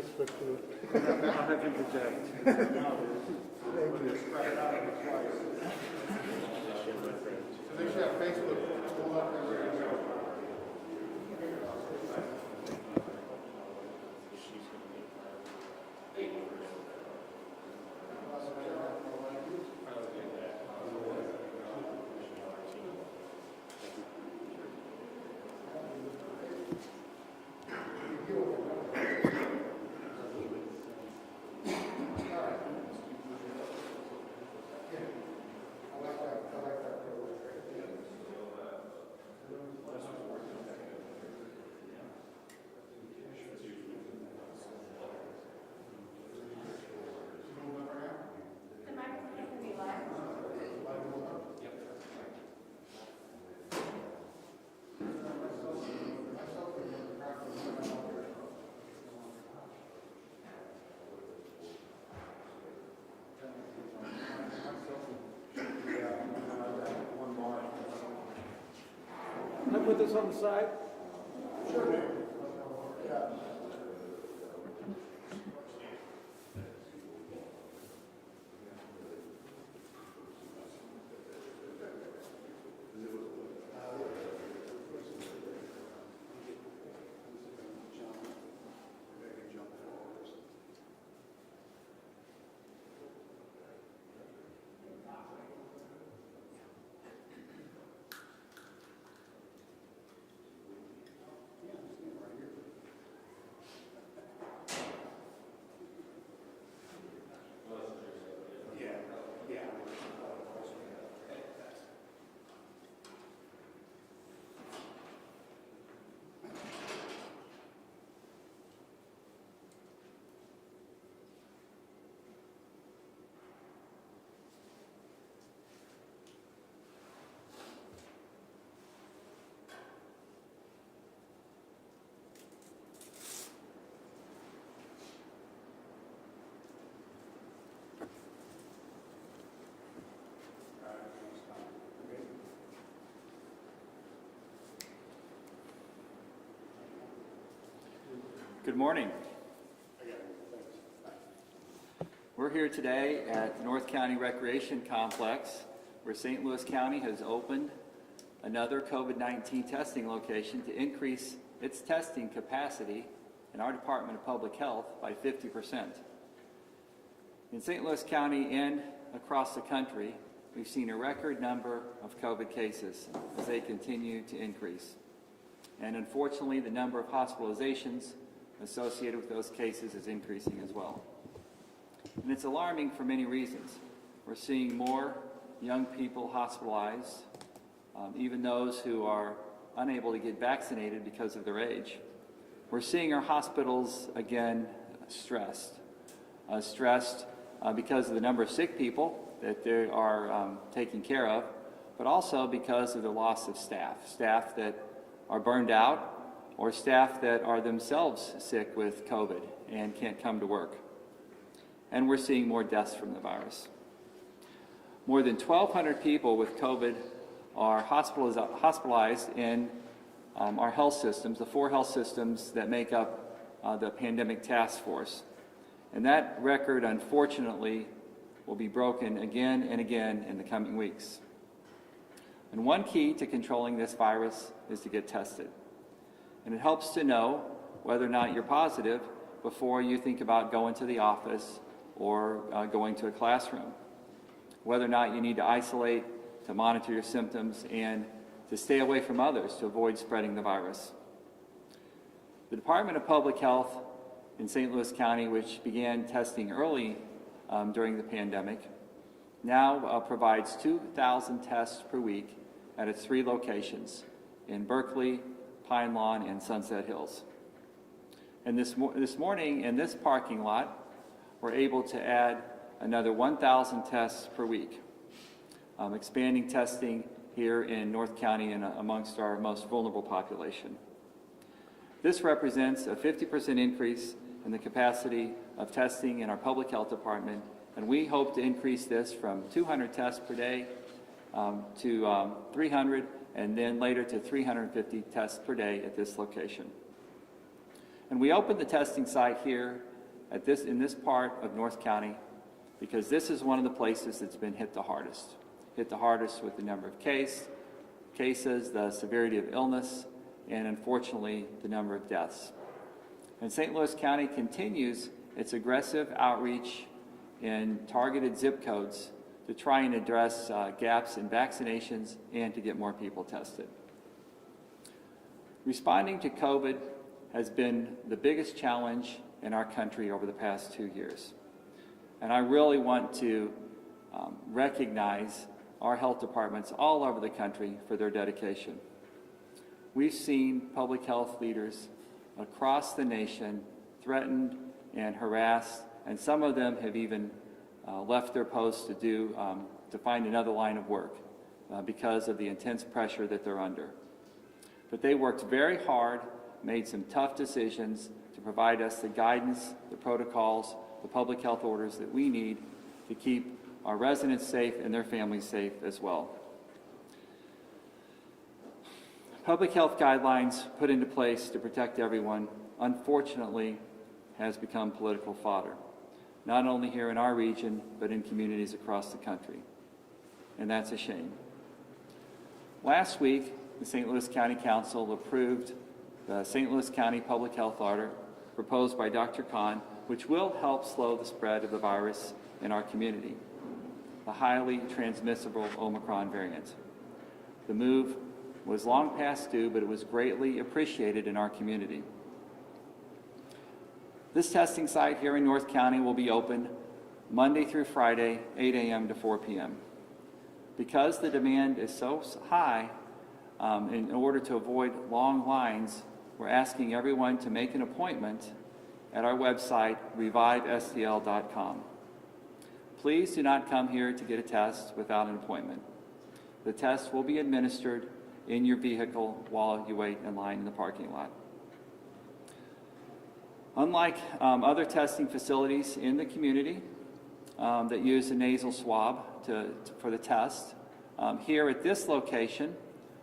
Facebook too. I'll have you project. Thank you. So they should have Facebook pulled up and ready to go. Can I put this on the side? Good morning. We're here today at the North County Recreation Complex, where St. Louis County has opened another COVID-19 testing location to increase its testing capacity in our Department of Public Health by 50%. In St. Louis County and across the country, we've seen a record number of COVID cases as they continue to increase. And unfortunately, the number of hospitalizations associated with those cases is increasing as well. And it's alarming for many reasons. We're seeing more young people hospitalized, even those who are unable to get vaccinated because of their age. We're seeing our hospitals again stressed because of the number of sick people that they are taking care of, but also because of the loss of staff that are burned out, or staff that are themselves sick with COVID and can't come to work. And we're seeing more deaths from the virus. More than 1,200 people with COVID are hospitalized in our health systems, the 4 health systems that make up the pandemic task force. And that record, unfortunately, will be broken again and again in the coming weeks. And one key to controlling this virus is to get tested. And it helps to know whether or not you're positive before you think about going to the office or going to a classroom. Whether or not you need to isolate, to monitor your symptoms, and to stay away from others to avoid spreading the virus. The Department of Public Health in St. Louis County, which began testing early during the pandemic, now provides 2,000 tests per week at its 3 locations in Berkeley, Pine Lawn, and Sunset Hills. And this morning in this parking lot, we're able to add another 1,000 tests per week, expanding testing here in North County and amongst our most vulnerable population. This represents a 50% increase in the capacity of testing in our public health department, and we hope to increase this from 200 tests per day to 300, and then later to 350 tests per day at this location. And we opened the testing site here in this part of North County because this is one of the places that's been hit the hardest. Hit the hardest with the number of cases, the severity of illness, and unfortunately, the number of deaths. And St. Louis County continues its aggressive outreach in targeted zip codes to try and address gaps in vaccinations and to get more people tested. Responding to COVID has been the biggest challenge in our country over the past 2 years. And I really want to recognize our health departments all over the country for their dedication. We've seen public health leaders across the nation threatened and harassed, and some of them have even left their posts to find another line of work because of the intense pressure that they're under. But they worked very hard, made some tough decisions to provide us the guidance, the protocols, the public health orders that we need to keep our residents safe and their families safe as well. Public health guidelines put into place to protect everyone, unfortunately, has become political fodder, not only here in our region, but in communities across the country. And that's a shame. Last week, the St. Louis County Council approved the St. Louis County Public Health Order proposed by Dr. Khan, which will help slow the spread of the virus in our community, the highly transmissible Omicron variant. The move was long past due, but it was greatly appreciated in our community. This testing site here in North County will be open Monday through Friday, 8 a.m. to 4 p.m. Because the demand is so high, in order to avoid long lines, we're asking everyone to make an appointment at our website, revivestl.com. Please do not come here to get a test without an appointment. The test will be administered in your vehicle while you wait in line in the parking lot. Unlike other testing facilities in the community that use a nasal swab for the test, here at this location,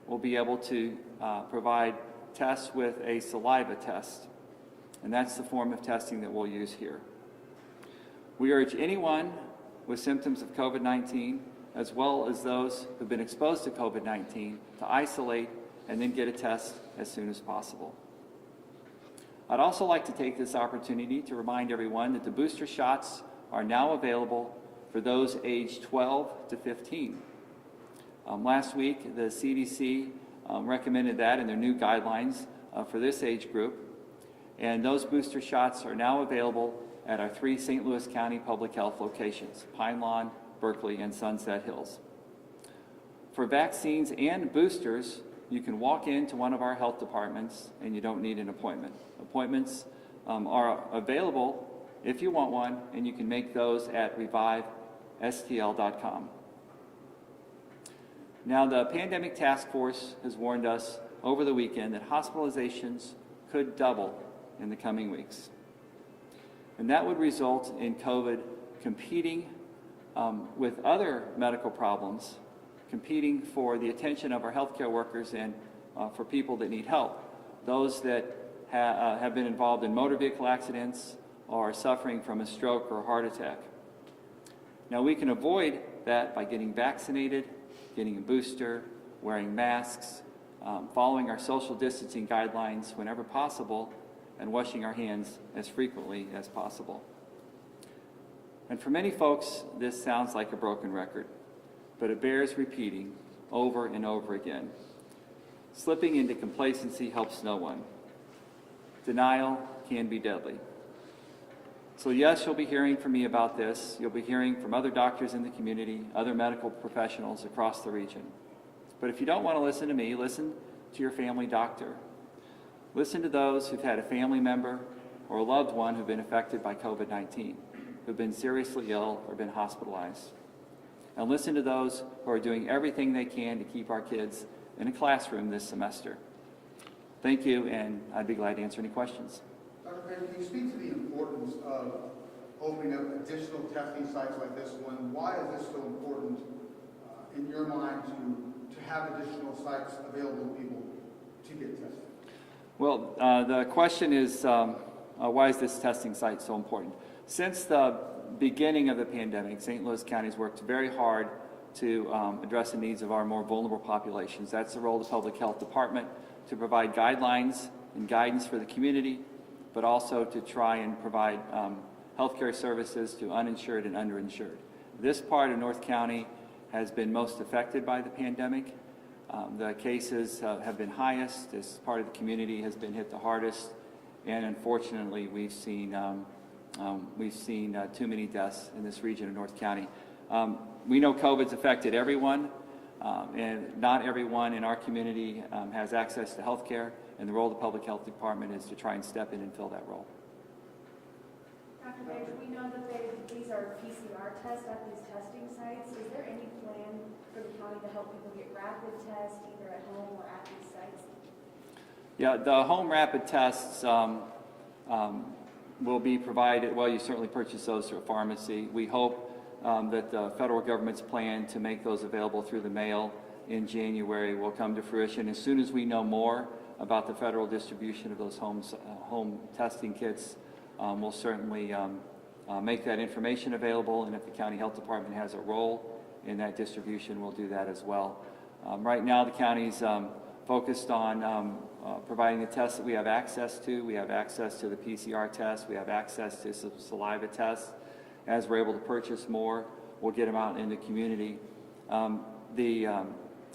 we'll be able to provide tests with a saliva test, and that's the form of testing that we'll use here. We urge anyone with symptoms of COVID-19, as well as those who've been exposed to COVID-19, to isolate and then get a test as soon as possible. I'd also like to take this opportunity to remind everyone that the booster shots are now available for those aged 12 to 15. Last week, the CDC recommended that in their new guidelines for this age group, and those booster shots are now available at our 3 St. Louis County public health locations, Pine Lawn, Berkeley, and Sunset Hills. For vaccines and boosters, you can walk into one of our health departments and you don't need an appointment. Appointments are available if you want one, and you can make those at revivestl.com. Now, the Pandemic Task Force has warned us over the weekend that hospitalizations could double in the coming weeks. And that would result in COVID competing with other medical problems, competing for the attention of our healthcare workers and for people that need help, those that have been involved in motor vehicle accidents or are suffering from a stroke or a heart attack. Now, we can avoid that by getting vaccinated, getting a booster, wearing masks, following our social distancing guidelines whenever possible, and washing our hands as frequently as possible. And for many folks, this sounds like a broken record, but it bears repeating over and over again. Slipping into complacency helps no one. Denial can be deadly. So yes, you'll be hearing from me about this. You'll be hearing from other doctors in the community, other medical professionals across the region. But if you don't want to listen to me, listen to your family doctor. Listen to those who've had a family member or a loved one who've been affected by COVID-19, who've been seriously ill or been hospitalized. And listen to those who are doing everything they can to keep our kids in a classroom this semester. Thank you, and I'd be glad to answer any questions. Dr. Craig, can you speak to the importance of opening up additional testing sites like this one? Why is this so important in your mind to have additional sites available to people to get tested? Well, the question is why is this testing site so important? Since the beginning of the pandemic, St. Louis County has worked very hard to address the needs of our more vulnerable populations. That's the role of the Public Health Department, to provide guidelines and guidance for the community, but also to try and provide healthcare services to uninsured and underinsured. This part of North County has been most affected by the pandemic. The cases have been highest. This part of the community has been hit the hardest, and unfortunately, we've seen too many deaths in this region of North County. We know COVID's affected everyone, and not everyone in our community has access to health care, and the role of the Public Health Department is to try and step in and fill that role. Dr. Page, we know that these are PCR tests at these testing sites. Is there any plan for the county to help people get rapid tests either at home or at these sites? Yeah, the home rapid tests will be provided. Well, you certainly purchase those through a pharmacy. We hope that the federal government's plan to make those available through the mail in January will come to fruition. As soon as we know more about the federal distribution of those home testing kits, we'll certainly make that information available, and if the county health department has a role in that distribution, we'll do that as well. Right now, the county's focused on providing the tests that we have access to. We have access to the PCR test. We have access to some saliva tests. As we're able to purchase more, we'll get them out in the community. The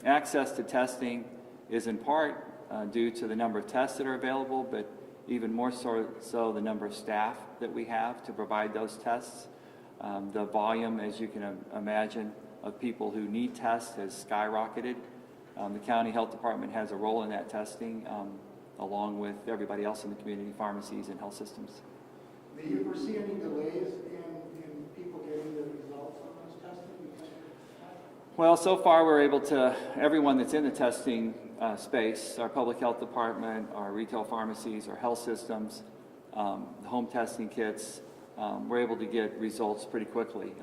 access to testing is in part due to the number of tests that are available, but even more so the number of staff that we have to provide those tests. The volume, as you can imagine, of people who need tests has skyrocketed. The county health department has a role in that testing, along with everybody else in the community, pharmacies and health systems. Do you foresee any delays in people getting the results on those testing? Well, so far we're able to, everyone that's in the testing space, our public health department, our retail pharmacies, our health systems, the home testing kits, we're able to get results pretty quickly.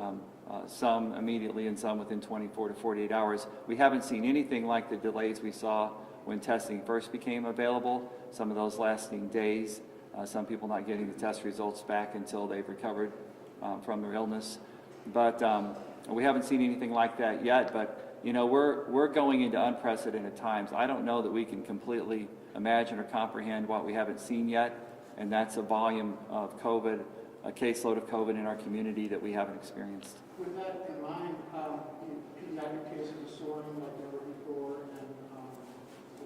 Some immediately and some within 24 to 48 hours. We haven't seen anything like the delays we saw when testing first became available, some of those lasting days, some people not getting the test results back until they've recovered from their illness. But we haven't seen anything like that yet, but you know, we're going into unprecedented times. I don't know that we can completely imagine or comprehend what we haven't seen yet, and that's a volume of COVID, a caseload of COVID in our community that we haven't experienced. With that in mind, pediatric cases are soaring like never before, and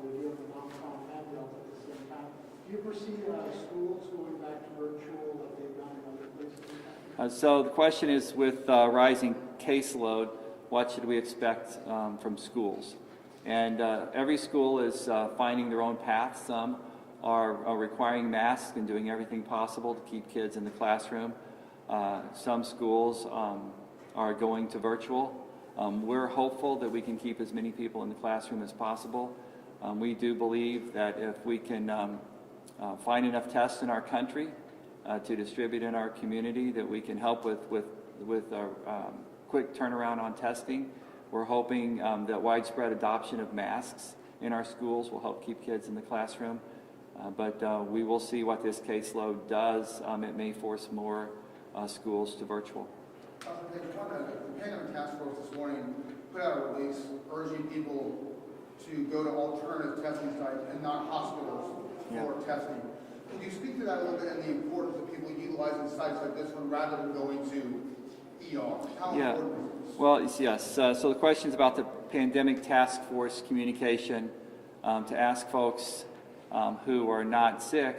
we're dealing with Omicron and Delta at the same time. Do you foresee schools going back to virtual like they've done in other places? So the question is, with rising caseload, what should we expect from schools? And every school is finding their own path. Some are requiring masks and doing everything possible to keep kids in the classroom. Some schools are going to virtual. We're hopeful that we can keep as many people in the classroom as possible. We do believe that if we can find enough tests in our country to distribute in our community, that we can help with a quick turnaround on testing. We're hoping that widespread adoption of masks in our schools will help keep kids in the classroom. But we will see what this caseload does. It may force more schools to virtual. The Pandemic Task Force this morning put out a release urging people to go to alternative testing sites and not hospitals for testing. Could you speak to that a little bit and the importance of people utilizing sites like this one rather than going to ER? How important is this? Well, yes. So the question is about the Pandemic Task Force communication to ask folks who are not sick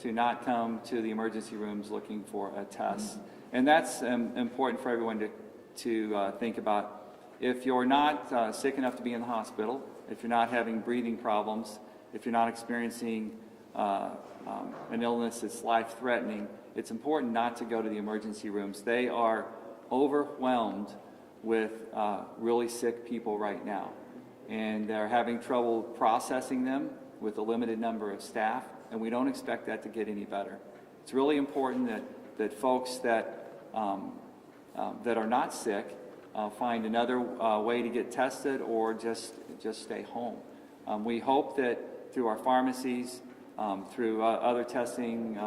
to not come to the emergency rooms looking for a test. And that's important for everyone to think about. If you're not sick enough to be in the hospital, if you're not having breathing problems, if you're not experiencing an illness that's life-threatening, it's important not to go to the emergency rooms. They are overwhelmed with really sick people right now, and they're having trouble processing them with a limited number of staff, and we don't expect that to get any better. It's really important that folks that are not sick find another way to get tested or just stay home. We hope that through our pharmacies, through other testing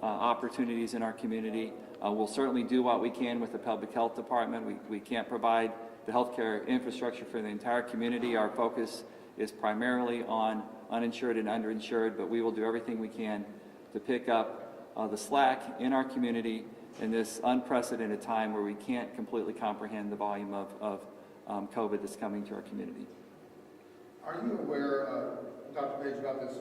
opportunities in our community. We'll certainly do what we can with the public health department. We can't provide the healthcare infrastructure for the entire community. Our focus is primarily on uninsured and underinsured, but we will do everything we can to pick up the slack in our community in this unprecedented time where we can't completely comprehend the volume of COVID that's coming to our community. Are you aware, Dr. Page, about this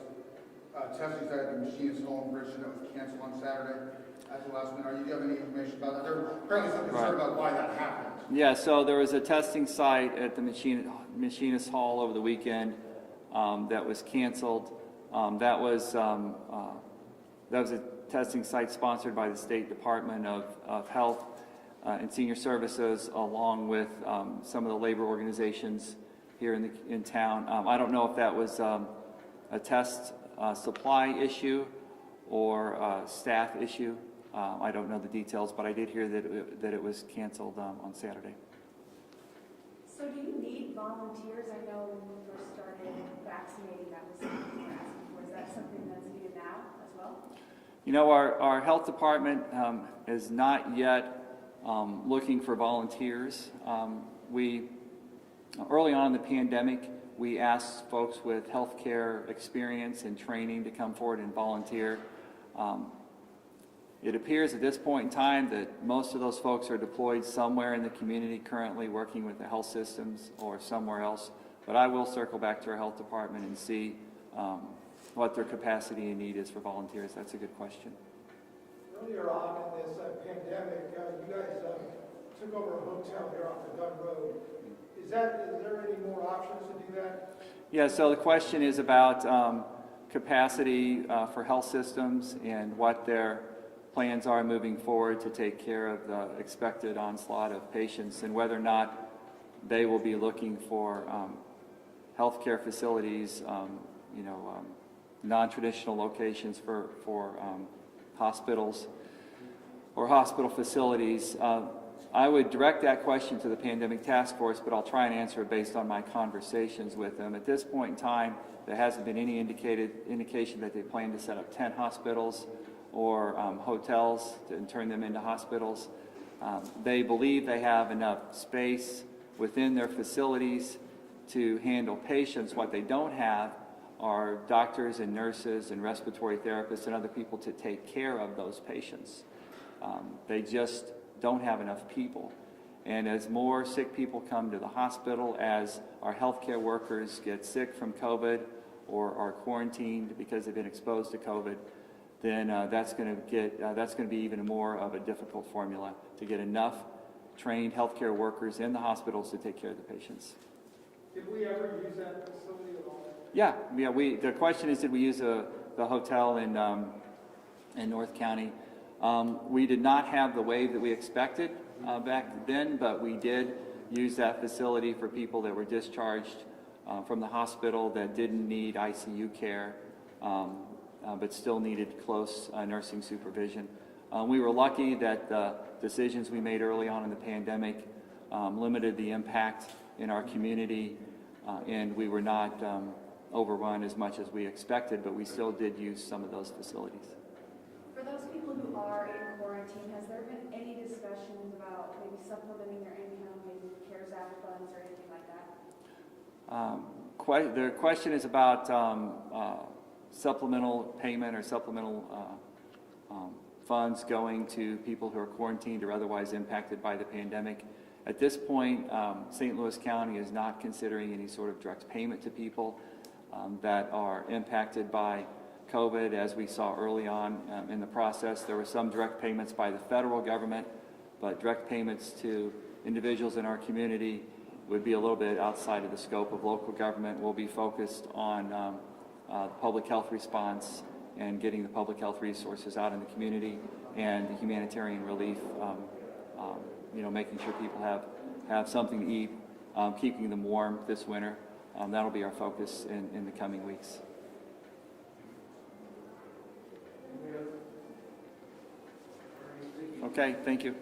testing site at the Machinist Home in Richmond that was canceled on Saturday at the last minute? Do you have any information about that? There was apparently some concern about why that happened. Yeah, so there was a testing site at the Machinist Hall over the weekend that was canceled. That was a testing site sponsored by the State Department of Health and Senior Services, along with some of the labor organizations here in town. I don't know if that was a test supply issue or a staff issue. I don't know the details, but I did hear that it was canceled on Saturday. So do you need volunteers? I know when we first started vaccinating, that was something we were asking for. Is that something that's needed now as well? You know, our health department is not yet looking for volunteers. Early on in the pandemic, we asked folks with healthcare experience and training to come forward and volunteer. It appears at this point in time that most of those folks are deployed somewhere in the community currently working with the health systems or somewhere else. But I will circle back to our health department and see what their capacity and need is for volunteers. That's a good question. Earlier on in this pandemic, you guys took over a hotel here off the Gun Road. Is there any more options to do that? Yeah, so the question is about capacity for health systems and what their plans are moving forward to take care of the expected onslaught of patients and whether or not they will be looking for healthcare facilities, non-traditional locations for hospitals or hospital facilities. I would direct that question to the Pandemic Task Force, but I'll try and answer it based on my conversations with them. At this point in time, there hasn't been any indication that they plan to set up 10 hospitals or hotels and turn them into hospitals. They believe they have enough space within their facilities to handle patients. What they don't have are doctors and nurses and respiratory therapists and other people to take care of those patients. They just don't have enough people. And as more sick people come to the hospital, as our healthcare workers get sick from COVID or are quarantined because they've been exposed to COVID, then that's going to be even more of a difficult formula to get enough trained healthcare workers in the hospitals to take care of the patients. Did we ever use that facility at all? Yeah. The question is, did we use the hotel in North County? We did not have the wave that we expected back then, but we did use that facility for people that were discharged from the hospital that didn't need ICU care, but still needed close nursing supervision. We were lucky that the decisions we made early on in the pandemic limited the impact in our community, and we were not overrun as much as we expected, but we still did use some of those facilities. For those people who are in quarantine, has there been any discussions about maybe supplementing their income, maybe CARES Act funds or anything like that? The question is about supplemental payment or supplemental funds going to people who are quarantined or otherwise impacted by the pandemic. At this point, St. Louis County is not considering any sort of direct payment to people that are impacted by COVID. As we saw early on in the process, there were some direct payments by the federal government, but direct payments to individuals in our community would be a little bit outside of the scope of local government. We'll be focused on public health response and getting the public health resources out in the community and the humanitarian relief, making sure people have something to eat, keeping them warm this winter. That'll be our focus in the coming weeks. Okay, thank you.